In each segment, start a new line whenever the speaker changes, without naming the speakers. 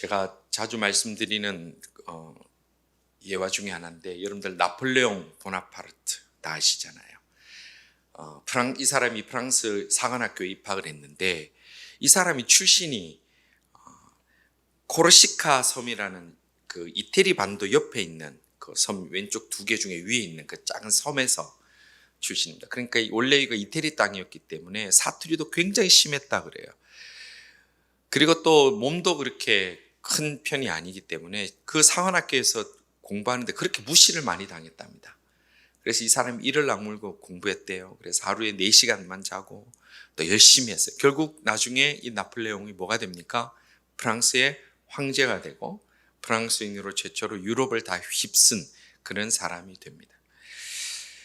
제가 자주 말씀드리는 예화 중에 하나인데, 여러분들 나폴레옹 보나파르트 다 아시잖아요. 이 사람이 프랑스 사관학교에 입학을 했는데, 이 사람이 출신이 코르시카 섬이라는 그 이태리 반도 옆에 있는 그 섬 왼쪽 두 개 중에 위에 있는 그 작은 섬에서 출신입니다. 그러니까 원래 이거 이태리 땅이었기 때문에 사투리도 굉장히 심했다 그래요. 그리고 또 몸도 그렇게 큰 편이 아니기 때문에 그 사관학교에서 공부하는데 그렇게 무시를 많이 당했답니다. 그래서 이 사람이 이를 악물고 공부했대요. 그래서 하루에 4시간만 자고 또 열심히 했어요. 결국 나중에 이 나폴레옹이 뭐가 됩니까? 프랑스의 황제가 되고 프랑스인으로 최초로 유럽을 다 휩쓴 그런 사람이 됩니다.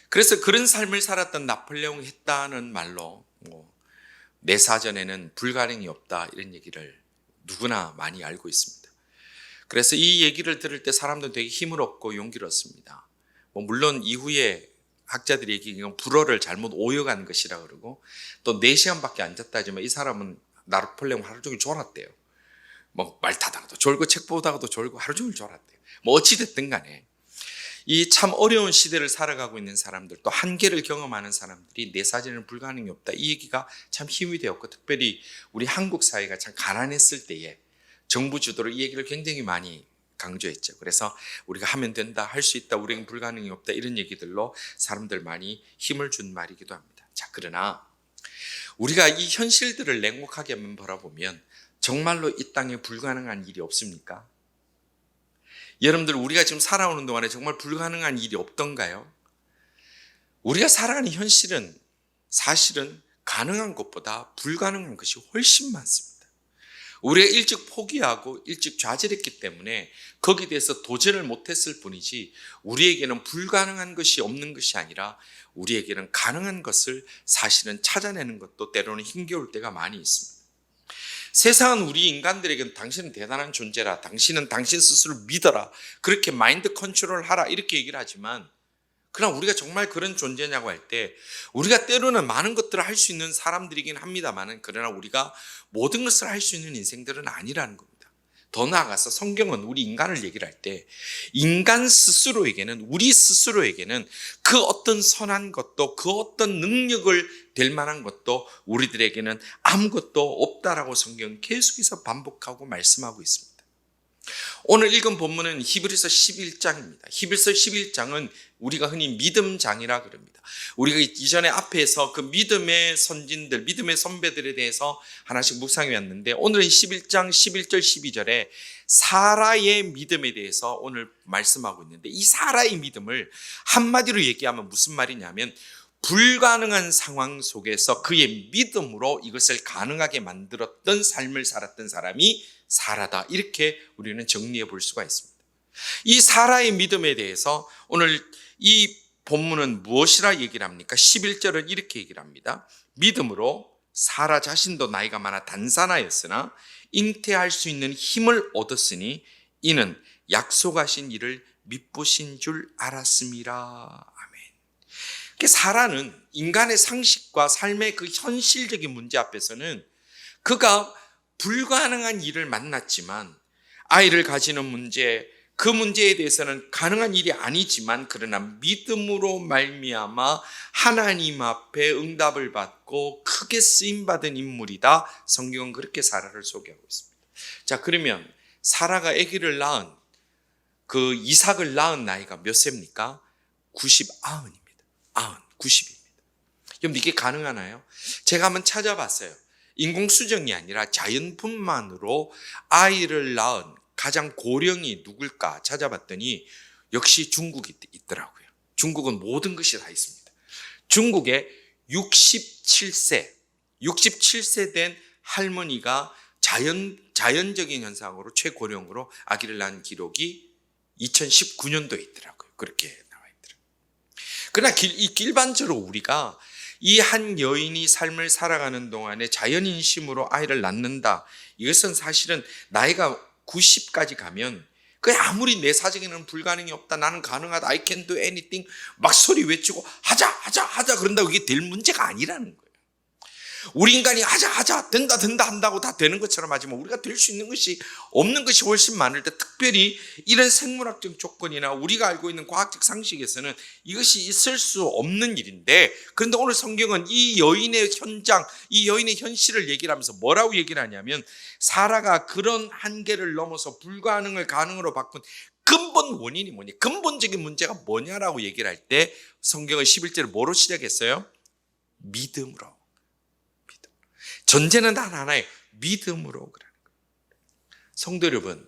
그래서 그런 삶을 살았던 나폴레옹이 했다는 말로 내 사전에는 불가능이 없다, 이런 얘기를 누구나 많이 알고 있습니다. 그래서 이 얘기를 들을 때 사람들은 되게 힘을 얻고 용기를 얻습니다. 물론 이후에 학자들이 얘기하기는 불어를 잘못 오역한 것이라 그러고, 또 4시간밖에 안 잤다 하지만 이 사람은 나폴레옹 하루 종일 졸았대요. 말 타다가도 졸고 책 보다가도 졸고 하루 종일 졸았대요. 어찌됐든 간에 이 참 어려운 시대를 살아가고 있는 사람들, 또 한계를 경험하는 사람들이 내 사전에는 불가능이 없다, 이 얘기가 참 힘이 되었고, 특별히 우리 한국 사회가 참 가난했을 때에 정부 주도로 이 얘기를 굉장히 많이 강조했죠. 그래서 우리가 하면 된다, 할 수 있다, 우리에겐 불가능이 없다, 이런 얘기들로 사람들 많이 힘을 준 말이기도 합니다. 자, 그러나 우리가 이 현실들을 냉혹하게 한번 바라보면 정말로 이 땅에 불가능한 일이 없습니까? 여러분들, 우리가 지금 살아오는 동안에 정말 불가능한 일이 없던가요? 우리가 살아가는 현실은 사실은 가능한 것보다 불가능한 것이 훨씬 많습니다. 우리가 일찍 포기하고 일찍 좌절했기 때문에 거기에 대해서 도전을 못했을 뿐이지, 우리에게는 불가능한 것이 없는 것이 아니라 우리에게는 가능한 것을 사실은 찾아내는 것도 때로는 힘겨울 때가 많이 있습니다. 세상은 우리 인간들에게는 당신은 대단한 존재라, 당신은 당신 스스로 믿어라, 그렇게 마인드 컨트롤 하라, 이렇게 얘기를 하지만, 그러나 우리가 정말 그런 존재냐고 할 때 우리가 때로는 많은 것들을 할 수 있는 사람들이긴 합니다만, 그러나 우리가 모든 것을 할 수 있는 인생들은 아니라는 겁니다. 더 나아가서 성경은 우리 인간을 얘기를 할 때 인간 스스로에게는, 우리 스스로에게는 그 어떤 선한 것도, 그 어떤 능력을 될 만한 것도 우리들에게는 아무것도 없다라고 성경은 계속해서 반복하고 말씀하고 있습니다. 오늘 읽은 본문은 히브리서 11장입니다. 히브리서 11장은 우리가 흔히 믿음장이라 그럽니다. 우리가 이전에 앞에서 그 믿음의 선진들, 믿음의 선배들에 대해서 하나씩 묵상해 왔는데, 오늘은 11장 11절 12절에 사라의 믿음에 대해서 오늘 말씀하고 있는데, 이 사라의 믿음을 한마디로 얘기하면 무슨 말이냐면, 불가능한 상황 속에서 그의 믿음으로 이것을 가능하게 만들었던 삶을 살았던 사람이 사라다, 이렇게 우리는 정리해 볼 수가 있습니다. 이 사라의 믿음에 대해서 오늘 이 본문은 무엇이라 얘기를 합니까? 11절은 이렇게 얘기를 합니다. 믿음으로 사라 자신도 나이가 많아 단산하였으나 잉태할 수 있는 힘을 얻었으니 이는 약속하신 이를 미쁘신 줄 알았음이라. 사라는 인간의 상식과 삶의 그 현실적인 문제 앞에서는 그가 불가능한 일을 만났지만, 아이를 가지는 문제, 그 문제에 대해서는 가능한 일이 아니지만, 그러나 믿음으로 말미암아 하나님 앞에 응답을 받고 크게 쓰임받은 인물이다, 성경은 그렇게 사라를 소개하고 있습니다. 자, 그러면 사라가 아기를 낳은, 그 이삭을 낳은 나이가 몇 세입니까? 90입니다. 90입니다. 그럼 이게 가능하나요? 제가 한번 찾아봤어요. 인공수정이 아니라 자연분만으로 아이를 낳은 가장 고령이 누굴까 찾아봤더니 역시 중국이 있더라고요. 중국은 모든 것이 다 있습니다. 중국에 67세 된 할머니가 자연적인 현상으로 최고령으로 아기를 낳은 기록이 2019년도에 있더라고요. 그렇게 그러나 일반적으로 우리가 이 한 여인이 삶을 살아가는 동안에 자연인심으로 아이를 낳는다, 이것은 사실은 나이가 90까지 가면 그 아무리 내 사정에는 불가능이 없다, 나는 가능하다, I can do anything 막 소리 외치고 하자 그런다고 이게 될 문제가 아니라는 거예요. 우리 인간이 하자 된다 한다고 다 되는 것처럼 하지만 우리가 될 수 있는 것이 없는 것이 훨씬 많을 때, 특별히 이런 생물학적 조건이나 우리가 알고 있는 과학적 상식에서는 이것이 있을 수 없는 일인데, 그런데 오늘 성경은 이 여인의 현장, 이 여인의 현실을 얘기를 하면서 뭐라고 얘기를 하냐면, 사라가 그런 한계를 넘어서 불가능을 가능으로 바꾼 근본 원인이 뭐냐, 근본적인 문제가 뭐냐라고 얘기를 할 때 성경은 11절을 뭐로 시작했어요? 믿음으로. 전제는 단 하나예요. 믿음으로. 성도 여러분,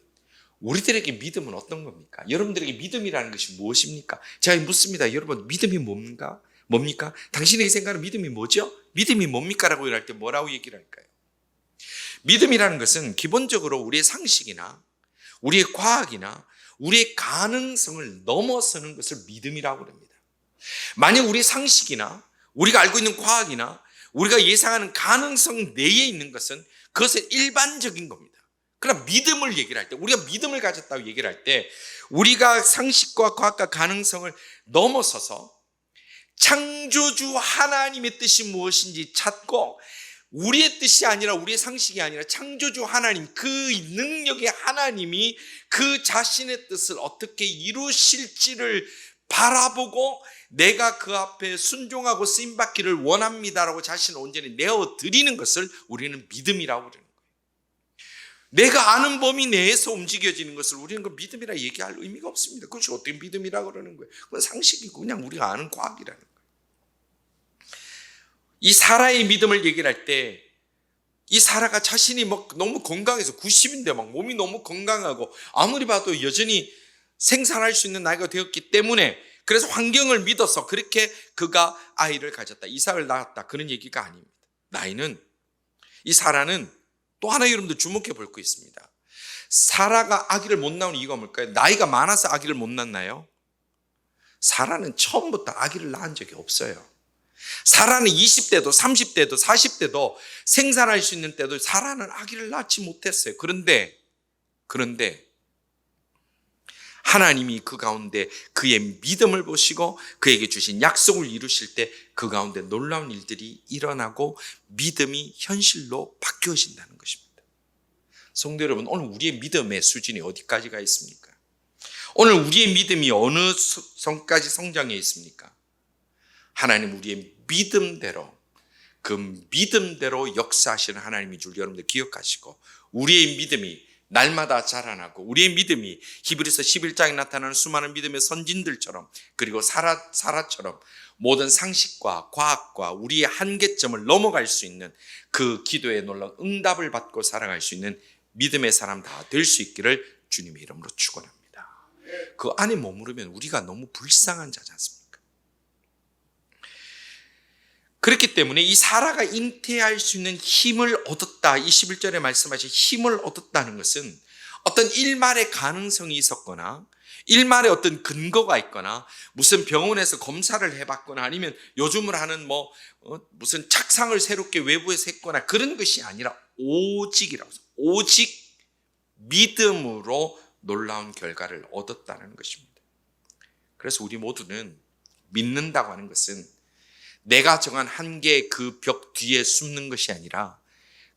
우리들에게 믿음은 어떤 겁니까? 여러분들에게 믿음이라는 것이 무엇입니까? 제가 묻습니다. 여러분, 믿음이 뭡니까? 당신에게 생각하는 믿음이 뭐죠? 믿음이 뭡니까? 라고 할 때 뭐라고 얘기를 할까요? 믿음이라는 것은 기본적으로 우리의 상식이나 우리의 과학이나 우리의 가능성을 넘어서는 것을 믿음이라고 합니다. 만약 우리의 상식이나 우리가 알고 있는 과학이나 우리가 예상하는 가능성 내에 있는 것은 그것은 일반적인 겁니다. 그러나 믿음을 얘기를 할 때, 우리가 믿음을 가졌다고 얘기를 할 때, 우리가 상식과 과학과 가능성을 넘어서서 창조주 하나님의 뜻이 무엇인지 찾고, 우리의 뜻이 아니라 우리의 상식이 아니라 창조주 하나님, 그 능력의 하나님이 그 자신의 뜻을 어떻게 이루실지를 바라보고 내가 그 앞에 순종하고 쓰임받기를 원합니다라고 자신을 온전히 내어드리는 것을 우리는 믿음이라고 그러는 거예요. 내가 아는 범위 내에서 움직여지는 것을 우리는 그 믿음이라 얘기할 의미가 없습니다. 그것이 어떻게 믿음이라고 그러는 거예요? 그건 상식이고 그냥 우리가 아는 과학이라는 거예요. 이 사라의 믿음을 얘기를 할 때, 이 사라가 자신이 너무 건강해서 90인데 몸이 너무 건강하고 아무리 봐도 여전히 생산할 수 있는 나이가 되었기 때문에, 그래서 환경을 믿어서 그렇게 그가 아이를 가졌다, 이삭을 낳았다, 그런 얘기가 아닙니다. 이 사라는 또 하나 여러분들 주목해 볼 거 있습니다. 사라가 아기를 못 낳은 이유가 뭘까요? 나이가 많아서 아기를 못 낳나요? 사라는 처음부터 아기를 낳은 적이 없어요. 사라는 20대도 30대도 40대도 생산할 수 있는 때도 사라는 아기를 낳지 못했어요. 그런데 하나님이 그 가운데 그의 믿음을 보시고 그에게 주신 약속을 이루실 때 그 가운데 놀라운 일들이 일어나고 믿음이 현실로 바뀌어진다는 것입니다. 성도 여러분, 오늘 우리의 믿음의 수준이 어디까지가 있습니까? 오늘 우리의 믿음이 어느 성까지 성장해 있습니까? 하나님 우리의 믿음대로, 그 믿음대로 역사하시는 하나님인 줄 여러분들 기억하시고, 우리의 믿음이 날마다 자라나고, 우리의 믿음이 히브리서 11장에 나타나는 수많은 믿음의 선진들처럼, 그리고 사라처럼 모든 상식과 과학과 우리의 한계점을 넘어갈 수 있는 그 기도에 놀라운 응답을 받고 살아갈 수 있는 믿음의 사람 다 될 수 있기를 주님의 이름으로 축원합니다. 그 안에 머무르면 우리가 너무 불쌍한 자지 않습니까? 그렇기 때문에 이 사라가 잉태할 수 있는 힘을 얻었다, 21절에 말씀하신 힘을 얻었다는 것은 어떤 일말의 가능성이 있었거나 일말의 어떤 근거가 있거나 무슨 병원에서 검사를 해봤거나 아니면 요즘을 하는 무슨 착상을 새롭게 외부에서 했거나 그런 것이 아니라 오직이라고 해서 오직 믿음으로 놀라운 결과를 얻었다는 것입니다. 그래서 우리 모두는 믿는다고 하는 것은 내가 정한 한계의 그 벽 뒤에 숨는 것이 아니라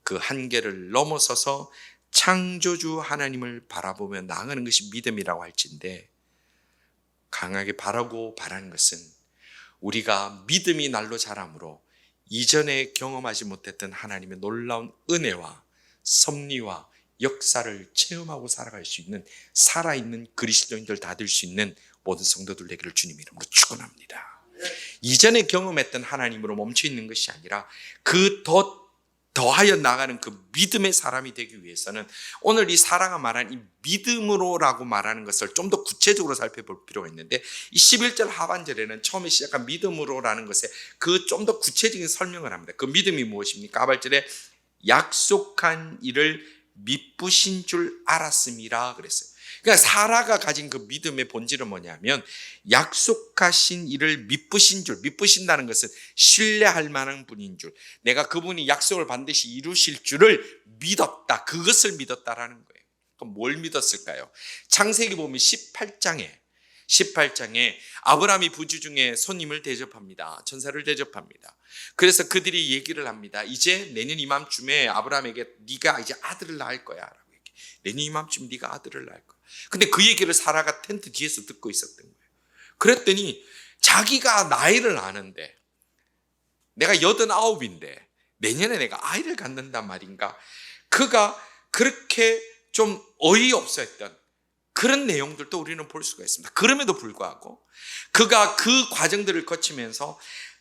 그 한계를 넘어서서 창조주 하나님을 바라보며 나아가는 것이 믿음이라고 할진데, 강하게 바라고 바라는 것은 우리가 믿음이 날로 자람으로 이전에 경험하지 못했던 하나님의 놀라운 은혜와 섭리와 역사를 체험하고 살아갈 수 있는 살아있는 그리스도인들 다 될 수 있는 모든 성도들 되기를 주님 이름으로 축원합니다. 이전에 경험했던 하나님으로 멈춰 있는 것이 아니라 그 더하여 나가는 그 믿음의 사람이 되기 위해서는 오늘 이 사라가 말한 이 믿음으로라고 말하는 것을 좀 더 구체적으로 살펴볼 필요가 있는데, 이 11절 하반절에는 처음에 시작한 믿음으로라는 것에 그 좀 더 구체적인 설명을 합니다. 그 믿음이 무엇입니까? 하반절에 약속한 일을 미쁘신 줄 알았음이라 그랬어요. 그러니까 사라가 가진 그 믿음의 본질은 뭐냐면 약속하신 일을 미쁘신다는 것은 신뢰할 만한 분인 줄, 내가 그분이 약속을 반드시 이루실 줄을 믿었다, 그것을 믿었다라는 거예요. 그럼 뭘 믿었을까요? 창세기 보면 18장에 18장에 아브라함이 부주 중에 손님을 대접합니다. 천사를 대접합니다. 그래서 그들이 얘기를 합니다. 이제 내년 이맘쯤에 아브라함에게 네가 이제 아들을 낳을 거야 라고 얘기해. 내년 이맘쯤 네가 아들을 낳을 거야. 근데 그 얘기를 사라가 텐트 뒤에서 듣고 있었던 거예요. 그랬더니 자기가 나이를 아는데 내가 89인데 내년에 내가 아이를 갖는단 말인가. 그가 그렇게 좀 어이없었던 그런 내용들도 우리는 볼 수가 있습니다. 그럼에도 불구하고 그가 그 과정들을 거치면서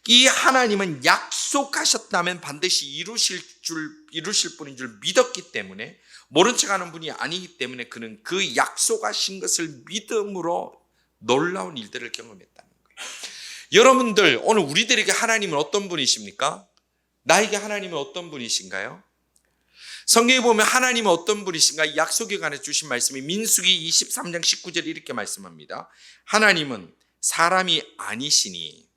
이 하나님은 약속하셨다면 반드시 이루실 분인 줄 믿었기 때문에, 모른 척하는 분이 아니기 때문에 그는 그 약속하신 것을 믿음으로 놀라운 일들을 경험했다는 거예요. 여러분들, 오늘 우리들에게 하나님은 어떤 분이십니까? 나에게 하나님은 어떤 분이신가요? 성경에 보면 하나님은 어떤 분이신가? 약속에 관해 주신 말씀이 민수기 23장 19절에 이렇게 말씀합니다. 하나님은 사람이 아니시니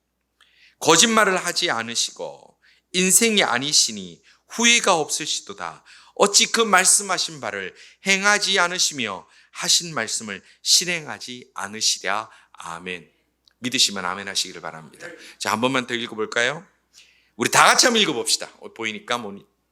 거짓말을 하지 않으시고 인생이 아니시니 후회가 없으시도다. 어찌 그 말씀하신 바를 행하지 않으시며 하신 말씀을 실행하지 않으시랴. 아멘. 믿으시면 아멘 하시기를 바랍니다. 자, 한 번만 더 읽어볼까요? 우리 다 같이 한번 읽어봅시다. 보이니까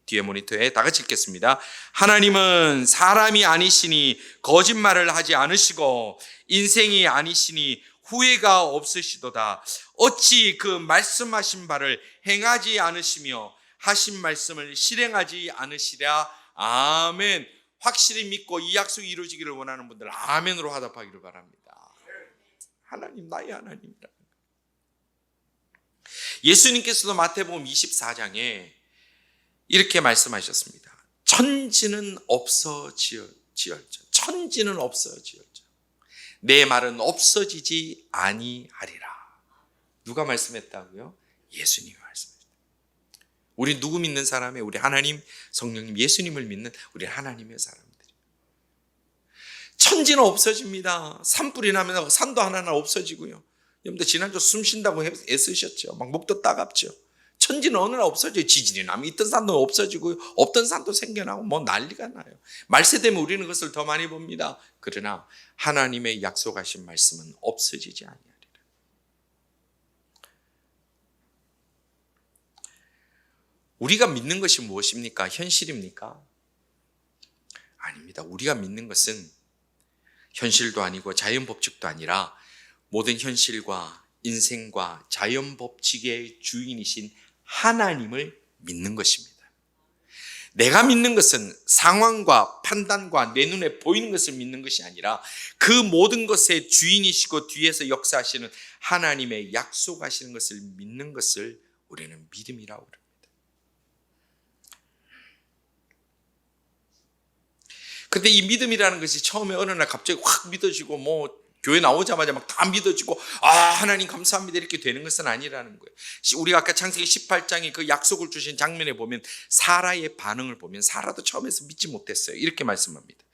뒤에 모니터에 다 같이 읽겠습니다. 하나님은 사람이 아니시니 거짓말을 하지 않으시고 인생이 아니시니 후회가 없으시도다. 어찌 그 말씀하신 바를 행하지 않으시며 하신 말씀을 실행하지 않으시랴. 아멘. 확실히 믿고 이 약속이 이루어지기를 원하는 분들 아멘으로 화답하기를 바랍니다. 하나님, 나의 하나님이라. 예수님께서도 마태복음 24장에 이렇게 말씀하셨습니다. 천지는 없어지을지어다. 천지는 없어지을지어다. 내 말은 없어지지 아니하리라. 누가 말씀했다고요? 예수님이 말씀했다. 우리 누구 믿는 사람이에요? 우리 하나님, 성령님, 예수님을 믿는 우리 하나님의 사람들이. 천지는 없어집니다. 산불이 나면 산도 하나하나 없어지고요. 여러분들 지난주 숨 쉰다고 애쓰셨죠. 막 목도 따갑죠. 천지는 어느 날 없어져요. 지진이 나면 있던 산도 없어지고요. 없던 산도 생겨나고 뭐 난리가 나요. 말세되면 우리는 그것을 더 많이 봅니다. 그러나 하나님의 약속하신 말씀은 없어지지 아니하리라. 우리가 믿는 것이 무엇입니까? 현실입니까? 아닙니다. 우리가 믿는 것은 현실도 아니고 자연법칙도 아니라 모든 현실과 인생과 자연법칙의 주인이신 하나님을 믿는 것입니다. 내가 믿는 것은 상황과 판단과 내 눈에 보이는 것을 믿는 것이 아니라 그 모든 것의 주인이시고 뒤에서 역사하시는 하나님의 약속하시는 것을 믿는 것을 우리는 믿음이라고 합니다. 근데 이 믿음이라는 것이 처음에 어느 날 갑자기 확 믿어지고 뭐 교회 나오자마자 막 다 믿어지고 하나님 감사합니다 이렇게 되는 것은 아니라는 거예요. 우리가 아까 창세기 18장에 그 약속을 주신 장면에 보면 사라의 반응을 보면 사라도 처음에서 믿지 못했어요. 이렇게 말씀합니다.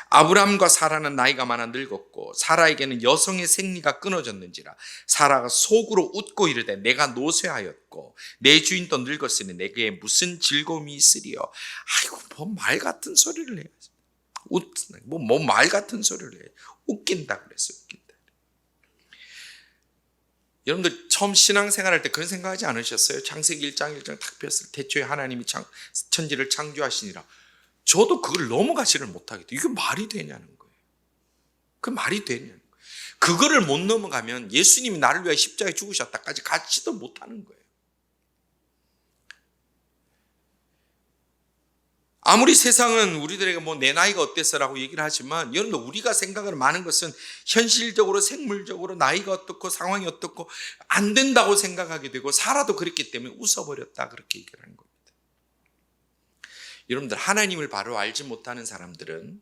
아브람과 사라는 나이가 많아 늙었고 사라에게는 여성의 생리가 끊어졌는지라 사라가 속으로 웃고 이르되 내가 노쇠하였고 내 주인도 늙었으니 내게 무슨 즐거움이 있으리요. 아이고 뭐 말 같은 소리를 해요. 뭐 말 같은 소리를 해요. 웃긴다 그랬어요. 웃긴다. 여러분들 처음 신앙생활할 때 그런 생각하지 않으셨어요? 창세기 1장 1장 탁 폈을 때 태초에 하나님이 천지를 창조하시니라. 저도 그걸 넘어가지를 못하겠다. 이게 말이 되냐는 거예요. 그 말이 되냐는 거예요. 그거를 못 넘어가면 예수님이 나를 위해 십자가에 죽으셨다까지 가지도 못하는 거예요. 아무리 세상은 우리들에게 뭐 내 나이가 어땠어라고 얘기를 하지만 여러분들 우리가 생각을 많은 것은 현실적으로 생물적으로 나이가 어떻고 상황이 어떻고 안 된다고 생각하게 되고 사라도 그랬기 때문에 웃어버렸다 그렇게 얘기를 하는 겁니다. 여러분들 하나님을 바로 알지 못하는 사람들은,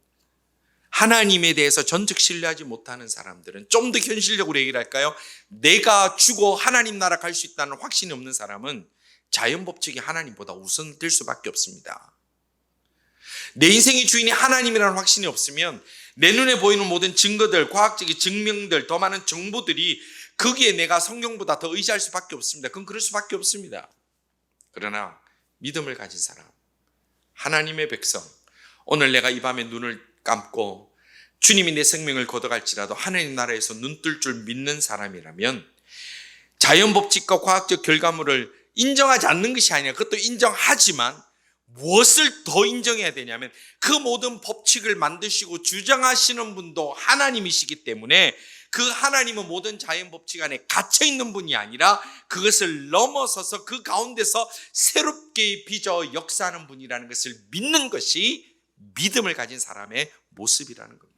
하나님에 대해서 전적 신뢰하지 못하는 사람들은, 좀 더 현실적으로 얘기를 할까요? 내가 죽어 하나님 나라 갈 수 있다는 확신이 없는 사람은 자연법칙이 하나님보다 우선될 수밖에 없습니다. 내 인생의 주인이 하나님이라는 확신이 없으면 내 눈에 보이는 모든 증거들, 과학적인 증명들, 더 많은 정보들이 거기에 내가 성경보다 더 의지할 수밖에 없습니다. 그건 그럴 수밖에 없습니다. 그러나 믿음을 가진 사람, 하나님의 백성, 오늘 내가 이 밤에 눈을 감고 주님이 내 생명을 걷어갈지라도 하나님 나라에서 눈뜰 줄 믿는 사람이라면 자연 법칙과 과학적 결과물을 인정하지 않는 것이 아니라 그것도 인정하지만 무엇을 더 인정해야 되냐면 그 모든 법칙을 만드시고 주장하시는 분도 하나님이시기 때문에 그 하나님은 모든 자연 법칙 안에 갇혀 있는 분이 아니라 그것을 넘어서서 그 가운데서 새롭게 빚어 역사하는 분이라는 것을 믿는 것이 믿음을 가진 사람의 모습이라는 겁니다.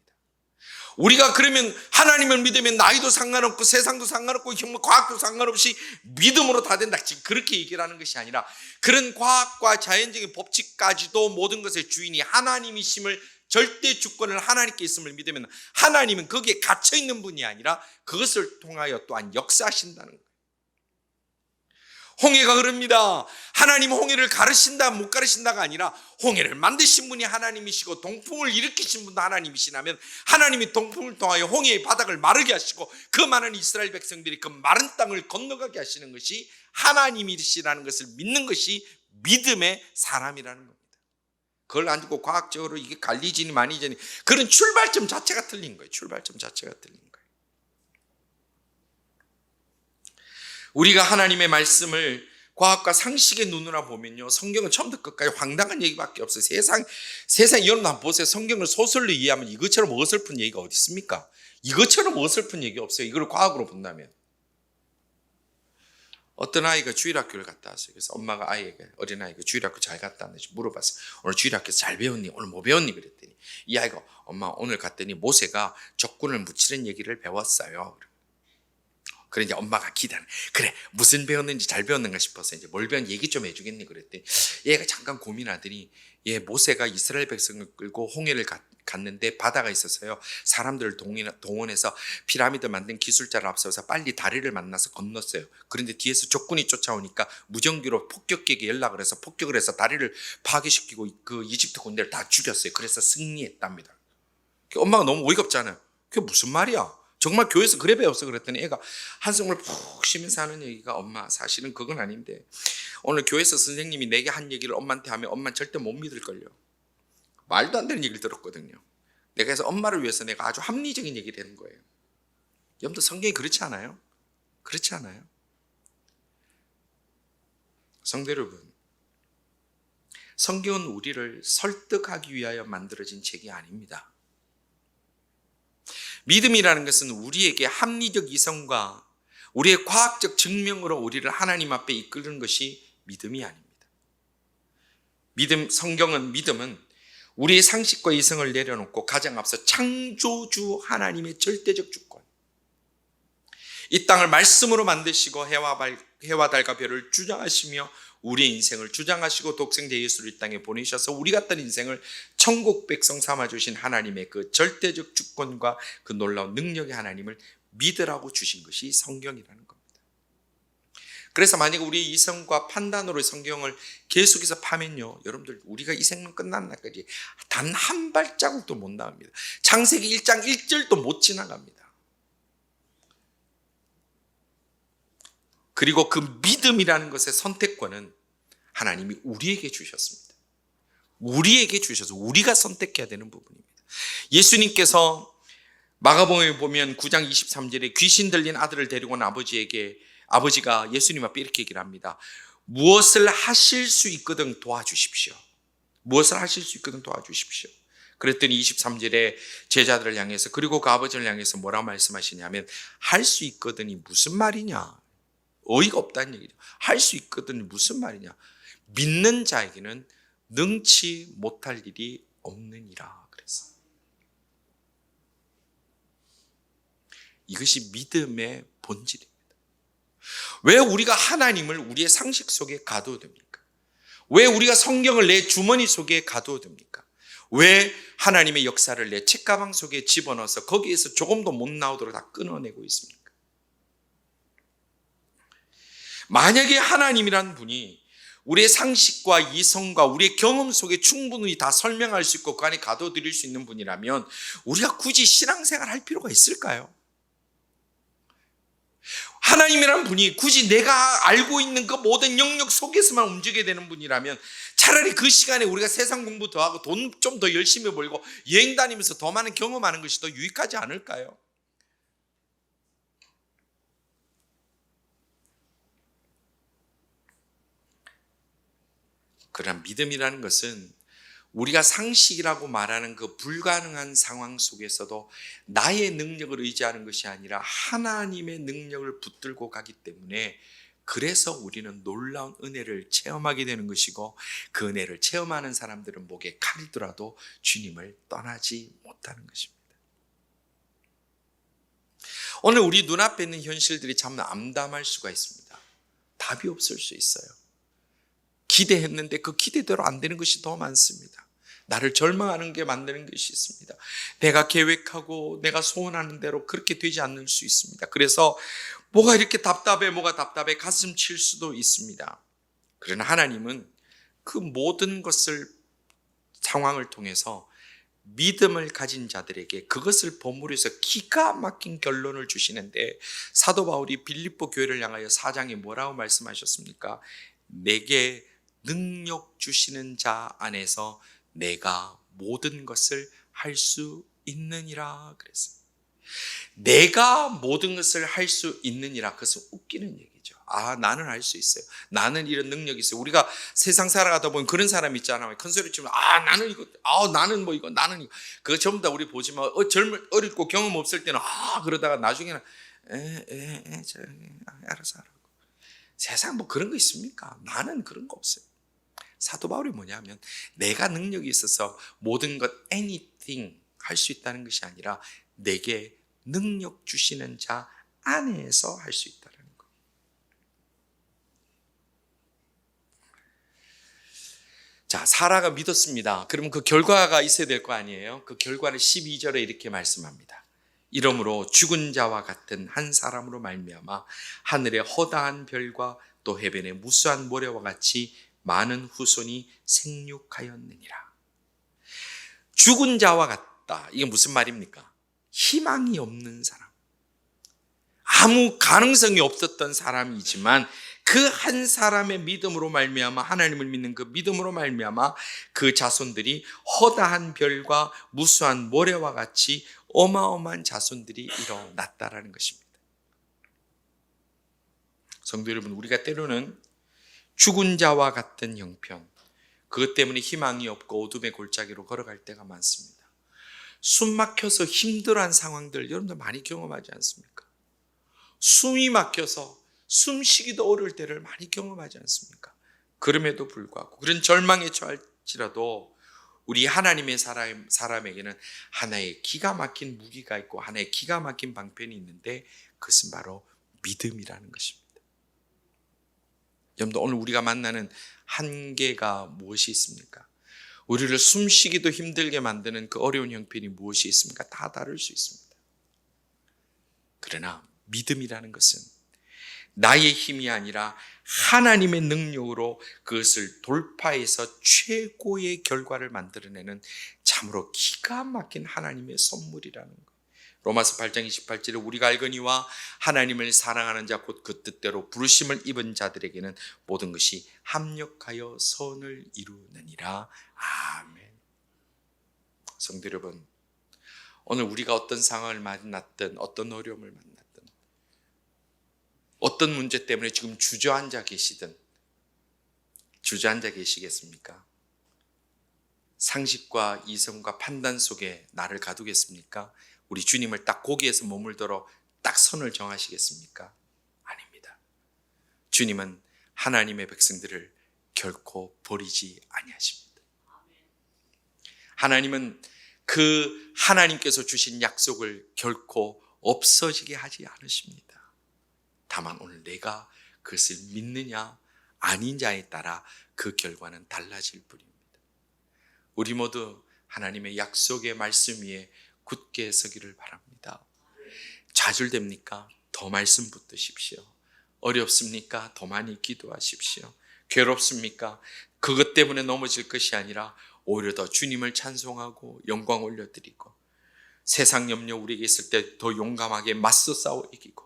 우리가 그러면 하나님을 믿으면 나이도 상관없고 세상도 상관없고 과학도 상관없이 믿음으로 다 된다, 지금 그렇게 얘기를 하는 것이 아니라 그런 과학과 자연적인 법칙까지도 모든 것의 주인이 하나님이심을, 절대 주권을 하나님께 있음을 믿으면 하나님은 거기에 갇혀 있는 분이 아니라 그것을 통하여 또한 역사하신다는 거예요. 홍해가 흐릅니다. 하나님은 홍해를 가르신다 못 가르신다가 아니라 홍해를 만드신 분이 하나님이시고 동풍을 일으키신 분도 하나님이시라면 하나님이 동풍을 통하여 홍해의 바닥을 마르게 하시고 그 많은 이스라엘 백성들이 그 마른 땅을 건너가게 하시는 것이 하나님이시라는 것을 믿는 것이 믿음의 사람이라는 겁니다. 그걸 안 듣고 과학적으로 이게 갈리지니 마니지니, 그런 출발점 자체가 틀린 거예요. 출발점 자체가 틀린 거예요. 우리가 하나님의 말씀을 과학과 상식의 눈으로 보면요, 성경은 처음부터 끝까지 황당한 얘기밖에 없어요. 세상 여러분 한번 보세요. 성경을 소설로 이해하면 이것처럼 어설픈 얘기가 어디 있습니까? 이것처럼 어설픈 얘기 없어요. 이걸 과학으로 본다면. 어떤 아이가 주일학교를 갔다 왔어요. 그래서 엄마가 아이에게, 어린아이가 주일학교 잘 갔다 왔는지 물어봤어요. 오늘 주일학교에서 잘 배웠니? 오늘 뭐 배웠니? 그랬더니 이 아이가 엄마 오늘 갔더니 모세가 적군을 묻히는 얘기를 배웠어요. 그래 이제 엄마가 기다려. 그래 무슨 배웠는지 잘 배웠는가 싶어서 이제 뭘 배웠는지 얘기 좀 해주겠니? 그랬더니 얘가 잠깐 고민하더니 모세가 이스라엘 백성을 끌고 홍해를 갔는데 바다가 있어서요, 사람들을 동원해서 피라미드 만든 기술자를 앞세워서 빨리 다리를 만나서 건넜어요. 그런데 뒤에서 적군이 쫓아오니까 무전기로 폭격기에게 연락을 해서 폭격을 해서 다리를 파괴시키고 그 이집트 군대를 다 죽였어요. 그래서 승리했답니다. 엄마가 너무 어이가 없잖아요. 그게 무슨 말이야? 정말 교회에서 그래 배웠어? 그랬더니 애가 한숨을 푹 쉬면서 하는 얘기가, 엄마 사실은 그건 아닌데 오늘 교회에서 선생님이 내게 한 얘기를 엄마한테 하면 엄마는 절대 못 믿을걸요. 말도 안 되는 얘기를 들었거든요. 내가 그래서 엄마를 위해서 내가 아주 합리적인 얘기를 하는 거예요. 여러분들 성경이 그렇지 않아요? 그렇지 않아요? 성도 여러분, 성경은 우리를 설득하기 위하여 만들어진 책이 아닙니다. 믿음이라는 것은 우리에게 합리적 이성과 우리의 과학적 증명으로 우리를 하나님 앞에 이끄는 것이 믿음이 아닙니다. 믿음은 우리의 상식과 이성을 내려놓고 가장 앞서 창조주 하나님의 절대적 주권, 이 땅을 말씀으로 만드시고 해와 달과 별을 주장하시며 우리의 인생을 주장하시고 독생자 예수를 이 땅에 보내셔서 우리 같은 인생을 천국 백성 삼아주신 하나님의 그 절대적 주권과 그 놀라운 능력의 하나님을 믿으라고 주신 것이 성경이라는 겁니다. 그래서 만약 우리의 이성과 판단으로 성경을 계속해서 파면요, 여러분들 우리가 이 생명 끝나는 날까지 단 한 발자국도 못 나갑니다. 창세기 1장 1절도 못 지나갑니다. 그리고 그 믿음이라는 것의 선택권은 하나님이 우리에게 주셨습니다. 우리에게 주셔서 우리가 선택해야 되는 부분입니다. 예수님께서 마가복음에 보면 9장 23절에 귀신 들린 아들을 데리고 온 아버지가 예수님 앞에 이렇게 얘기를 합니다. 무엇을 하실 수 있거든 도와주십시오. 무엇을 하실 수 있거든 도와주십시오. 그랬더니 23절에 제자들을 향해서, 그리고 그 아버지를 향해서 뭐라고 말씀하시냐면, 할 수 있거든이 무슨 말이냐? 어이가 없다는 얘기죠. 할 수 있거든 무슨 말이냐? 믿는 자에게는 능치 못할 일이 없느니라 그랬어요. 이것이 믿음의 본질입니다. 왜 우리가 하나님을 우리의 상식 속에 가둬야 됩니까? 왜 우리가 성경을 내 주머니 속에 가둬야 됩니까? 왜 하나님의 역사를 내 책가방 속에 집어넣어서 거기에서 조금도 못 나오도록 다 끊어내고 있습니까? 만약에 하나님이란 분이 우리의 상식과 이성과 우리의 경험 속에 충분히 다 설명할 수 있고 그 안에 가둬드릴 수 있는 분이라면 우리가 굳이 신앙생활 할 필요가 있을까요? 하나님이란 분이 굳이 내가 알고 있는 그 모든 영역 속에서만 움직여야 되는 분이라면 차라리 그 시간에 우리가 세상 공부 더 하고 돈 좀 더 열심히 벌고 여행 다니면서 더 많은 경험하는 것이 더 유익하지 않을까요? 그러나 믿음이라는 것은 우리가 상식이라고 말하는 그 불가능한 상황 속에서도 나의 능력을 의지하는 것이 아니라 하나님의 능력을 붙들고 가기 때문에, 그래서 우리는 놀라운 은혜를 체험하게 되는 것이고, 그 은혜를 체험하는 사람들은 목에 칼이더라도 주님을 떠나지 못하는 것입니다. 오늘 우리 눈앞에 있는 현실들이 참 암담할 수가 있습니다. 답이 없을 수 있어요. 기대했는데 그 기대대로 안 되는 것이 더 많습니다. 나를 절망하는 게 만드는 것이 있습니다. 내가 계획하고 내가 소원하는 대로 그렇게 되지 않을 수 있습니다. 그래서 뭐가 이렇게 답답해, 뭐가 답답해 가슴 칠 수도 있습니다. 그러나 하나님은 그 모든 것을, 상황을 통해서 믿음을 가진 자들에게 그것을 버무려서 기가 막힌 결론을 주시는데, 사도 바울이 빌립보 교회를 향하여 4장에 뭐라고 말씀하셨습니까? 내게 능력 주시는 자 안에서 내가 모든 것을 할 수 있느니라 그랬어요. 내가 모든 것을 할 수 있느니라, 그것은 웃기는 얘기죠. 나는 할 수 있어요. 나는 이런 능력이 있어요. 우리가 세상 살아가다 보면 그런 사람 있잖아요. 큰 소리 치면 나는 이거, 나는 뭐 이거, 나는 이거. 그거 전부 다 우리 보지만 어리고 경험 없을 때는 그러다가 나중에는 알아서 하라고. 세상 뭐 그런 거 있습니까? 나는 그런 거 없어요. 사도 바울이 뭐냐면, 내가 능력이 있어서 모든 것 anything 할 수 있다는 것이 아니라 내게 능력 주시는 자 안에서 할 수 있다는 것. 자, 사라가 믿었습니다. 그러면 그 결과가 있어야 될 거 아니에요? 그 결과를 12절에 이렇게 말씀합니다. 이러므로 죽은 자와 같은 한 사람으로 말미암아 하늘의 허다한 별과 또 해변의 무수한 모래와 같이 많은 후손이 생육하였느니라. 죽은 자와 같다. 이게 무슨 말입니까? 희망이 없는 사람, 아무 가능성이 없었던 사람이지만 그 한 사람의 믿음으로 말미암아, 하나님을 믿는 그 믿음으로 말미암아 그 자손들이 허다한 별과 무수한 모래와 같이 어마어마한 자손들이 일어났다라는 것입니다. 성도 여러분, 우리가 때로는 죽은 자와 같은 형편, 그것 때문에 희망이 없고 어둠의 골짜기로 걸어갈 때가 많습니다. 숨 막혀서 힘들어한 상황들 여러분들 많이 경험하지 않습니까? 숨이 막혀서 숨쉬기도 어려울 때를 많이 경험하지 않습니까? 그럼에도 불구하고 그런 절망에 처할지라도 우리 하나님의 사람에게는 하나의 기가 막힌 무기가 있고 하나의 기가 막힌 방편이 있는데, 그것은 바로 믿음이라는 것입니다. 여러분들, 오늘 우리가 만나는 한계가 무엇이 있습니까? 우리를 숨쉬기도 힘들게 만드는 그 어려운 형편이 무엇이 있습니까? 다 다를 수 있습니다. 그러나 믿음이라는 것은 나의 힘이 아니라 하나님의 능력으로 그것을 돌파해서 최고의 결과를 만들어내는 참으로 기가 막힌 하나님의 선물이라는 것. 로마서 8장 28절에 우리가 알거니와 하나님을 사랑하는 자 곧 그 뜻대로 부르심을 입은 자들에게는 모든 것이 합력하여 선을 이루느니라. 아멘. 성도 여러분, 오늘 우리가 어떤 상황을 만났든 어떤 어려움을 만났든 어떤 문제 때문에 지금 주저앉아 계시든 주저앉아 계시겠습니까? 상식과 이성과 판단 속에 나를 가두겠습니까? 우리 주님을 딱 거기에서 머물도록 딱 선을 정하시겠습니까? 아닙니다. 주님은 하나님의 백성들을 결코 버리지 아니하십니다. 하나님은 그 하나님께서 주신 약속을 결코 없어지게 하지 않으십니다. 다만 오늘 내가 그것을 믿느냐 아닌자에 따라 그 결과는 달라질 뿐입니다. 우리 모두 하나님의 약속의 말씀 위에 굳게 서기를 바랍니다. 좌절됩니까? 더 말씀 붙드십시오. 어렵습니까? 더 많이 기도하십시오. 괴롭습니까? 그것 때문에 넘어질 것이 아니라 오히려 더 주님을 찬송하고 영광 올려드리고 세상 염려 우리에게 있을 때 더 용감하게 맞서 싸워 이기고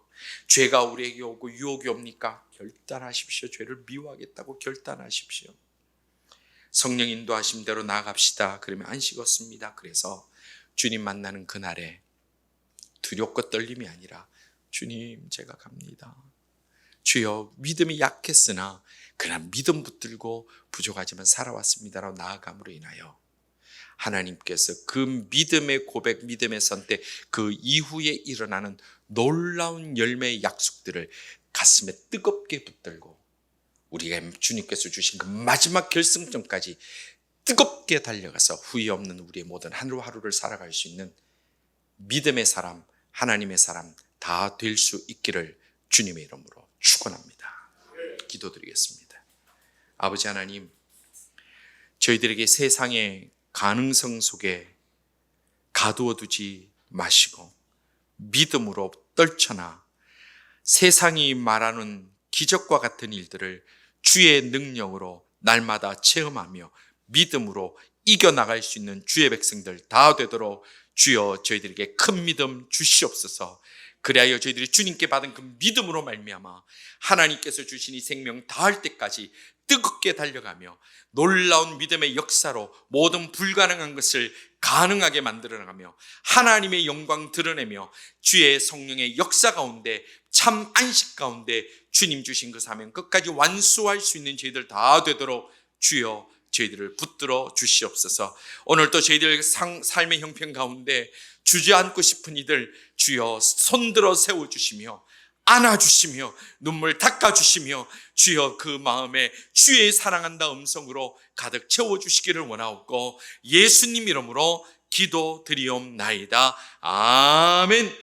죄가 우리에게 오고 유혹이 옵니까? 결단하십시오. 죄를 미워하겠다고 결단하십시오. 성령 인도하신 대로 나아갑시다. 그러면 안식 얻습니다. 그래서 주님 만나는 그날에 두렵고 떨림이 아니라 주님 제가 갑니다. 주여 믿음이 약했으나 그러나 믿음 붙들고 부족하지만 살아왔습니다라고 나아감으로 인하여 하나님께서 그 믿음의 고백, 믿음의 선택, 그 이후에 일어나는 놀라운 열매의 약속들을 가슴에 뜨겁게 붙들고 우리가 주님께서 주신 그 마지막 결승점까지 뜨겁게 달려가서 후회 없는 우리의 모든 하루하루를 살아갈 수 있는 믿음의 사람, 하나님의 사람 다 될 수 있기를 주님의 이름으로 축원합니다. 기도드리겠습니다. 아버지 하나님, 저희들에게 세상의 가능성 속에 가두어 두지 마시고 믿음으로 떨쳐나 세상이 말하는 기적과 같은 일들을 주의 능력으로 날마다 체험하며 믿음으로 이겨나갈 수 있는 주의 백성들 다 되도록 주여 저희들에게 큰 믿음 주시옵소서. 그리하여 저희들이 주님께 받은 그 믿음으로 말미암아 하나님께서 주신 이 생명 다할 때까지 뜨겁게 달려가며 놀라운 믿음의 역사로 모든 불가능한 것을 가능하게 만들어나가며 하나님의 영광 드러내며 주의 성령의 역사 가운데 참 안식 가운데 주님 주신 그 사명 끝까지 완수할 수 있는 저희들 다 되도록 주여 저희들을 붙들어 주시옵소서. 오늘도 저희들 삶의 형편 가운데 주저앉고 싶은 이들 주여 손들어 세워주시며 안아주시며 눈물 닦아주시며 주여 그 마음에 주의 사랑한다 음성으로 가득 채워주시기를 원하옵고 예수님 이름으로 기도드리옵나이다. 아멘.